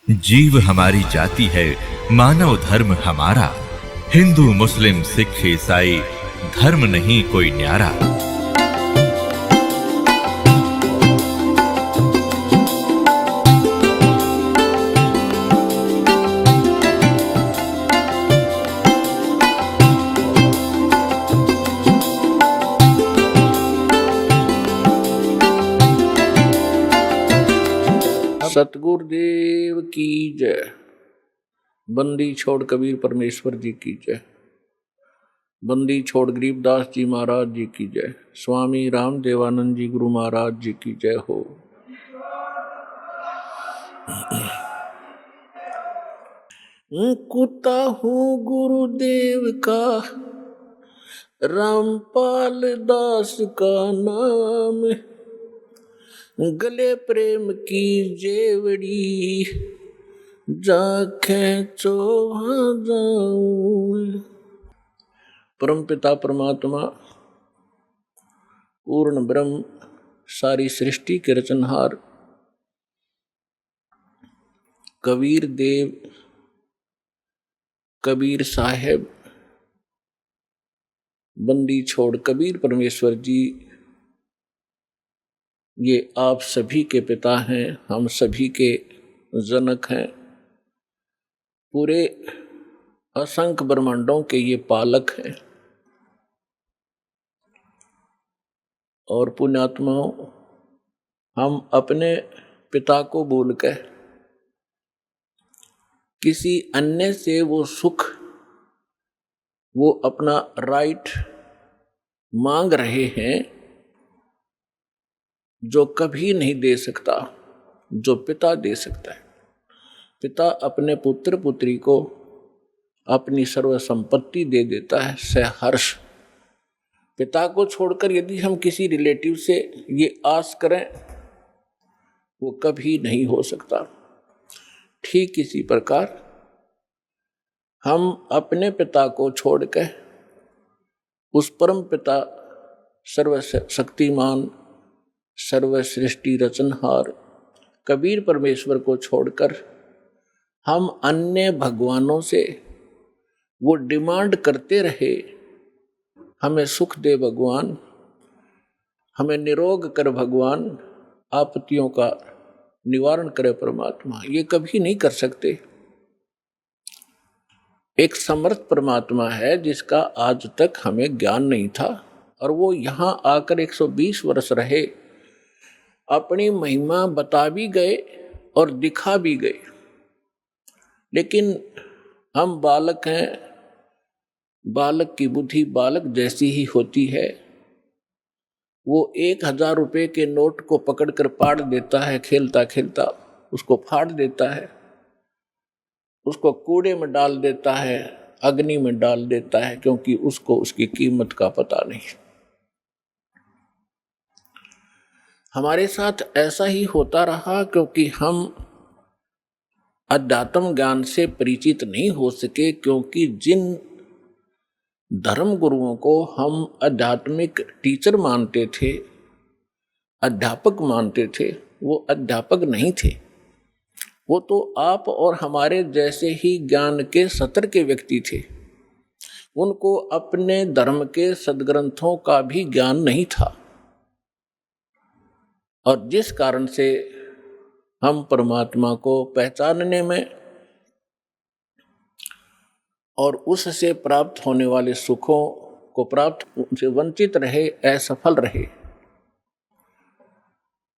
जीव हमारी जाति है, मानव धर्म हमारा। हिंदू मुस्लिम सिख ईसाई धर्म नहीं कोई न्यारा। सतगुरुदेव की जय। बंदी छोड़ कबीर परमेश्वर जी की जय। बंदी छोड़ गरीबदास जी महाराज जी की जय। स्वामी राम देवानंद जी गुरु महाराज जी की जय हो। कुत्ता हूँ गुरुदेव का, रामपाल दास का नाम, गले प्रेम की जेवड़ी, जा खेचो वहाँ जाऊं। परम पिता परमात्मा पूर्ण ब्रह्म सारी सृष्टि के रचनहार कबीर देव कबीर साहेब बंदी छोड़ कबीर परमेश्वर जी, ये आप सभी के पिता हैं, हम सभी के जनक हैं, पूरे असंख्य ब्रह्मांडों के ये पालक हैं। और पुण्यात्माओं, हम अपने पिता को भूल कर किसी अन्य से वो सुख, वो अपना राइट मांग रहे हैं जो कभी नहीं दे सकता, जो पिता दे सकता है। पिता अपने पुत्र पुत्री को अपनी सर्व संपत्ति दे देता है सहर्ष। पिता को छोड़कर यदि हम किसी रिलेटिव से ये आस करें, वो कभी नहीं हो सकता। ठीक इसी प्रकार हम अपने पिता को छोड़कर उस परम पिता सर्वशक्तिमान सर्वसृष्टि रचनहार कबीर परमेश्वर को छोड़कर हम अन्य भगवानों से वो डिमांड करते रहे, हमें सुख दे भगवान, हमें निरोग कर भगवान, आपत्तियों का निवारण करे परमात्मा, ये कभी नहीं कर सकते। एक समर्थ परमात्मा है जिसका आज तक हमें ज्ञान नहीं था, और वो यहाँ आकर 120 वर्ष रहे, अपनी महिमा बता भी गए और दिखा भी गए। लेकिन हम बालक हैं, बालक की बुद्धि बालक जैसी ही होती है। वो 1000 रुपये के नोट को पकड़कर पाड़ देता है, खेलता खेलता उसको फाड़ देता है, उसको कूड़े में डाल देता है, अग्नि में डाल देता है, क्योंकि उसको उसकी कीमत का पता नहीं। हमारे साथ ऐसा ही होता रहा, क्योंकि हम अध्यात्म ज्ञान से परिचित नहीं हो सके, क्योंकि जिन धर्म गुरुओं को हम आध्यात्मिक टीचर मानते थे, अध्यापक मानते थे, वो अध्यापक नहीं थे। वो तो आप और हमारे जैसे ही ज्ञान के सतर के व्यक्ति थे। उनको अपने धर्म के सदग्रंथों का भी ज्ञान नहीं था, और जिस कारण से हम परमात्मा को पहचानने में और उससे प्राप्त होने वाले सुखों को प्राप्त से वंचित रहे, असफल रहे।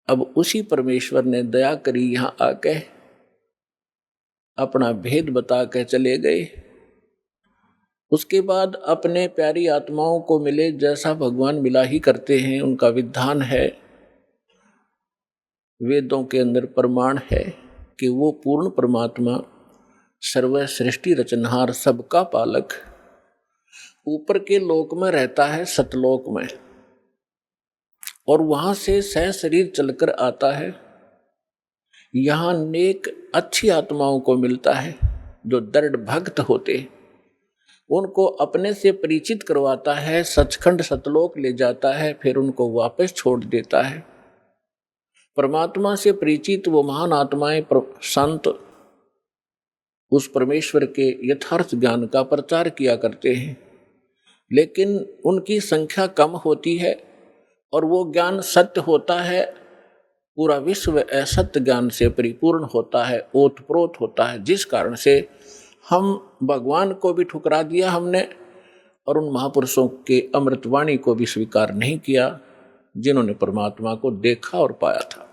अब उसी परमेश्वर ने दया करी, यहाँ आके अपना भेद बता के चले गए। उसके बाद अपने प्यारी आत्माओं को मिले, जैसा भगवान मिला ही करते हैं, उनका विधान है, वेदों के अंदर प्रमाण है कि वो पूर्ण परमात्मा सर्व सृष्टि रचनहार सबका पालक ऊपर के लोक में रहता है, सतलोक में, और वहां से सह शरीर चलकर आता है। यहाँ नेक अच्छी आत्माओं को मिलता है जो दृढ़ भक्त होते, उनको अपने से परिचित करवाता है, सचखंड सतलोक ले जाता है, फिर उनको वापस छोड़ देता है। परमात्मा से परिचित वो महान आत्माएं संत उस परमेश्वर के यथार्थ ज्ञान का प्रचार किया करते हैं, लेकिन उनकी संख्या कम होती है और वो ज्ञान सत्य होता है। पूरा विश्व असत्य ज्ञान से परिपूर्ण होता है, ओतप्रोत होता है, जिस कारण से हम भगवान को भी ठुकरा दिया हमने और उन महापुरुषों के अमृतवाणी को भी स्वीकार नहीं किया जिन्होंने परमात्मा को देखा और पाया था।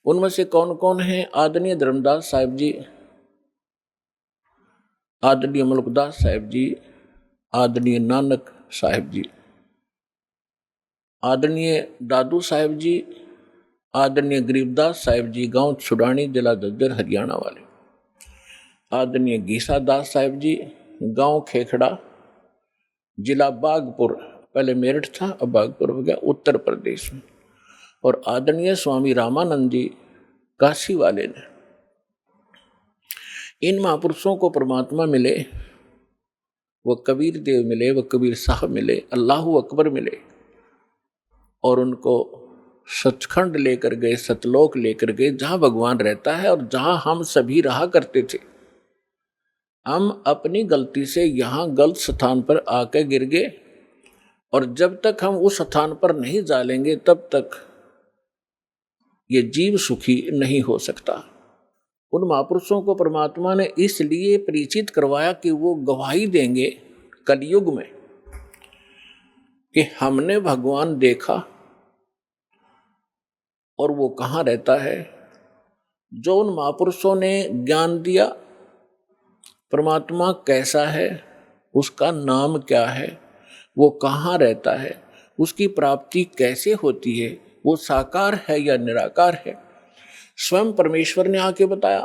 उनमें से कौन कौन है? आदरणीय धर्मदास साहिब जी, आदरणीय मुल्कदास साहिब जी, आदरणीय नानक साहिब जी, आदरणीय दादू साहिब जी, आदरणीय गरीबदास साहिब जी, गांव छुड़ानी, जिला झज्जर, हरियाणा वाले, आदरणीय गीसा दास साहिब जी, गांव खेखड़ा, जिला बागपुर, पहले मेरठ था अब बागपुर हो गया, उत्तर प्रदेश में, और आदरणीय स्वामी रामानंद जी काशी वाले ने। इन महापुरुषों को परमात्मा मिले, वो कबीर देव मिले, वो कबीर साहब मिले, अल्लाहू अकबर मिले, और उनको सचखंड लेकर गए, सतलोक लेकर गए, जहाँ भगवान रहता है और जहाँ हम सभी रहा करते थे। हम अपनी गलती से यहाँ गलत स्थान पर आकर गिर गए, और जब तक हम उस स्थान पर नहीं जालेंगे तब तक ये जीव सुखी नहीं हो सकता। उन महापुरुषों को परमात्मा ने इसलिए परिचित करवाया कि वो गवाही देंगे कलयुग में कि हमने भगवान देखा और वो कहाँ रहता है। जो उन महापुरुषों ने ज्ञान दिया परमात्मा कैसा है, उसका नाम क्या है, वो कहाँ रहता है, उसकी प्राप्ति कैसे होती है, वो साकार है या निराकार है, स्वयं परमेश्वर ने आके बताया।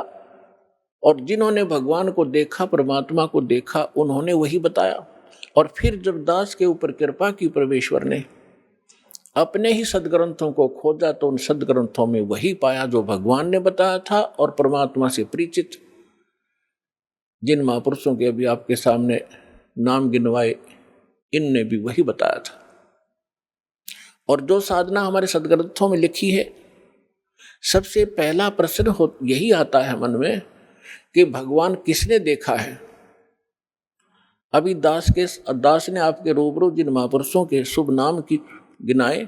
और जिन्होंने भगवान को देखा, परमात्मा को देखा, उन्होंने वही बताया। और फिर जब दास के ऊपर कृपा की परमेश्वर ने अपने ही सदग्रंथों को खोजा तो उन सदग्रंथों में वही पाया जो भगवान ने बताया था। और परमात्मा से परिचित जिन महापुरुषों के अभी आपके सामने नाम गिनवाए, इनने भी वही बताया था। और जो साधना हमारे सदग्रंथों में लिखी है, सबसे पहला प्रश्न यही आता है मन में कि भगवान किसने देखा है। अभी दास ने आपके रूबरू जिन महापुरुषों के शुभ नाम की गिनाए,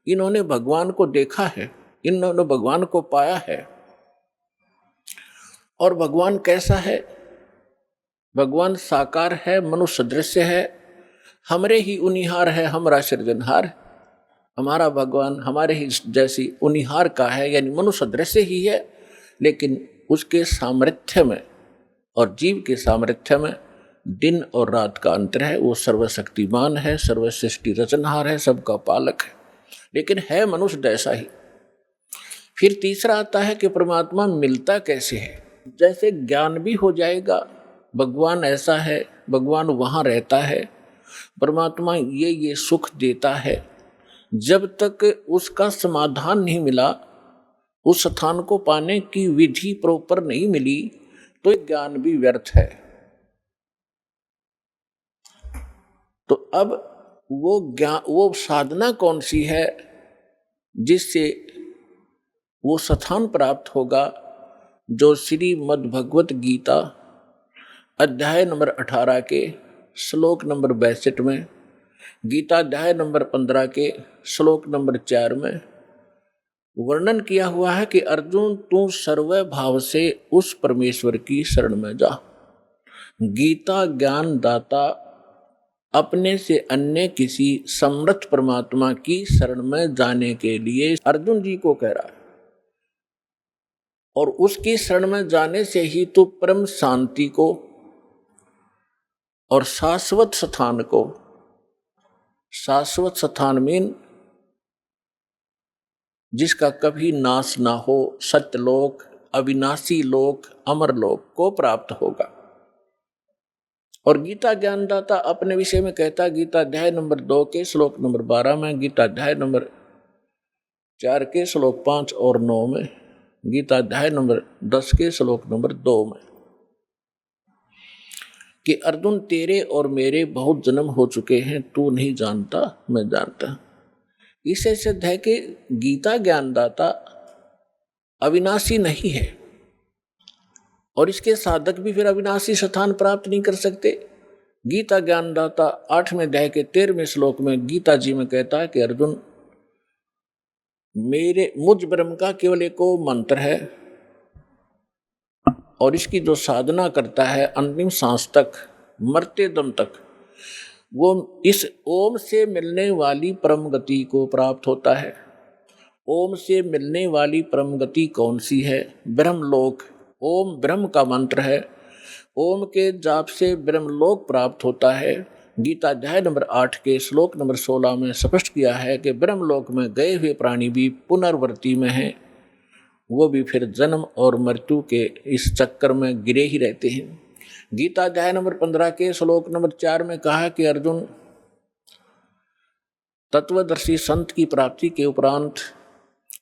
इन्होंने भगवान को देखा है, इन्होंने भगवान को पाया है। और भगवान कैसा है? भगवान साकार है, मनुष्य दृश्य है, हमरे ही उनिहार है, हमारा सृजनहार। हमारा भगवान हमारे ही जैसी उनिहार का है, यानी मनुष्य दृश्य ही है, लेकिन उसके सामर्थ्य में और जीव के सामर्थ्य में दिन और रात का अंतर है। वो सर्वशक्तिमान है, सर्वसृष्टि रचनहार है, सबका पालक है, लेकिन है मनुष्य जैसा ही। फिर तीसरा आता है कि परमात्मा मिलता कैसे है। जैसे ज्ञान भी हो जाएगा भगवान ऐसा है, भगवान वहाँ रहता है, परमात्मा ये सुख देता है, जब तक उसका समाधान नहीं मिला, उस स्थान को पाने की विधि प्रॉपर नहीं मिली, तो ज्ञान भी व्यर्थ है। तो अब वो साधना कौन सी है जिससे वो स्थान प्राप्त होगा, जो श्रीमद् भगवत गीता अध्याय नंबर 18 के श्लोक नंबर 62 में, गीता अध्याय नंबर 15 के श्लोक नंबर 4 में वर्णन किया हुआ है कि अर्जुन तू सर्व भाव से उस परमेश्वर की शरण में जा। गीता ज्ञान दाता अपने से अन्य किसी समर्थ परमात्मा की शरण में जाने के लिए अर्जुन जी को कह रहा है, और उसकी शरण में जाने से ही तो परम शांति को और शाश्वत स्थान को, शाश्वत स्थान मीन जिसका कभी नाश ना हो, सत्यलोक, अविनाशी लोक, अमर लोक को प्राप्त होगा। और गीता ज्ञानदाता अपने विषय में कहता है, गीता अध्याय नंबर 2 के श्लोक नंबर 12 में, गीता अध्याय नंबर 4 के श्लोक 5 और 9 में, गीता अध्याय नंबर 10 के श्लोक नंबर 2 में, कि अर्जुन तेरे और मेरे बहुत जन्म हो चुके हैं, तू नहीं जानता, मैं जानता। इससे सिद्ध है कि गीता ज्ञानदाता अविनाशी नहीं है और इसके साधक भी फिर अविनाशी स्थान प्राप्त नहीं कर सकते। गीता ज्ञानदाता 8वें अध्याय के 13वें श्लोक में गीता जी में कहता है कि अर्जुन, मुझ ब्रह्म का केवल एक मंत्र है और इसकी जो साधना करता है अंतिम सांस तक, मरते दम तक, वो इस ओम से मिलने वाली परम गति को प्राप्त होता है। ओम से मिलने वाली परम गति कौन सी है? ब्रह्मलोक। ओम ब्रह्म का मंत्र है। ओम के जाप से ब्रह्मलोक प्राप्त होता है। गीता अध्याय नंबर 8 के श्लोक नंबर 16 में स्पष्ट किया है कि ब्रह्मलोक में गए हुए प्राणी भी पुनर्वृत्ति में हैं, वो भी फिर जन्म और मृत्यु के इस चक्कर में गिरे ही रहते हैं। गीता अध्याय नंबर 15 के श्लोक नंबर 4 में कहा कि अर्जुन, तत्वदर्शी संत की प्राप्ति के उपरांत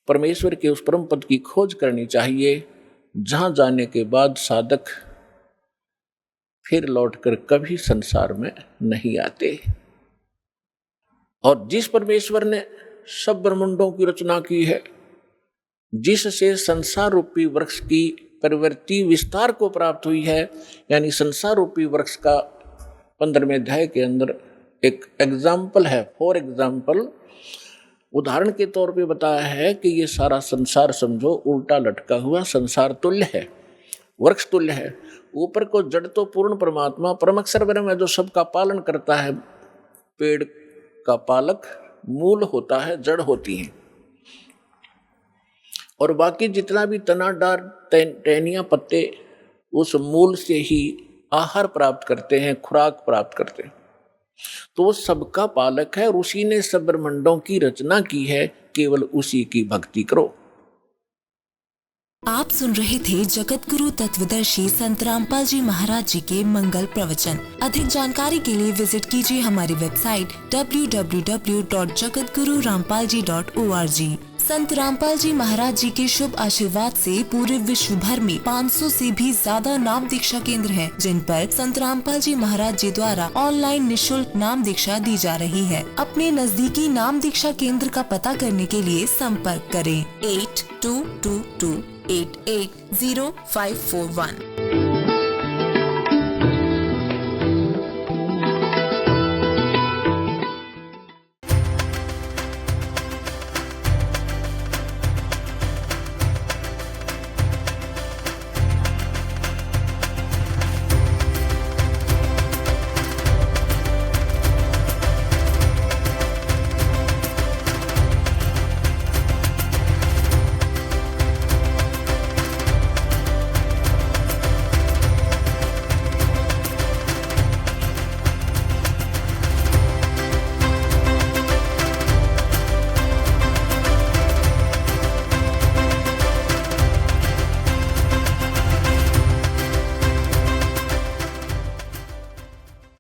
परमेश्वर के उस परम पद की खोज करनी चाहिए, जहां जाने के बाद साधक फिर लौटकर कभी संसार में नहीं आते। और जिस परमेश्वर ने सब ब्रह्मांडों की रचना की है, जिससे संसार रूपी वृक्ष की प्रवृत्ति विस्तार को प्राप्त हुई है, यानी संसार रूपी वृक्ष का 15वें अध्याय के अंदर एक एग्जाम्पल है, फॉर एग्जाम्पल, उदाहरण के तौर पे बताया है कि ये सारा संसार समझो उल्टा लटका हुआ संसार तुल्य है, वृक्ष तुल्य है। ऊपर को जड़ तो पूर्ण परमात्मा परम अक्षर ब्रह्म है जो सबका पालन करता है। पेड़ का पालक मूल होता है, जड़ होती है, और बाकी जितना भी तना डार टहनियाँ पत्ते उस मूल से ही आहार प्राप्त करते हैं, खुराक प्राप्त करते हैं। तो वो सबका पालक है और उसी ने सब ब्रह्मांडों की रचना की है, केवल उसी की भक्ति करो। आप सुन रहे थे जगत गुरु तत्वदर्शी संत रामपाल जी महाराज जी के मंगल प्रवचन। अधिक जानकारी के लिए विजिट कीजिए हमारी वेबसाइट www.jagatgururampalji.org। संत रामपाल जी महाराज जी के शुभ आशीर्वाद से पूरे विश्व भर में 500 से भी ज्यादा नाम दीक्षा केंद्र हैं, जिन पर संत रामपाल जी महाराज जी द्वारा ऑनलाइन निशुल्क नाम दीक्षा दी जा रही है। अपने नजदीकी नाम दीक्षा केंद्र का पता करने के लिए संपर्क करें 8222880541।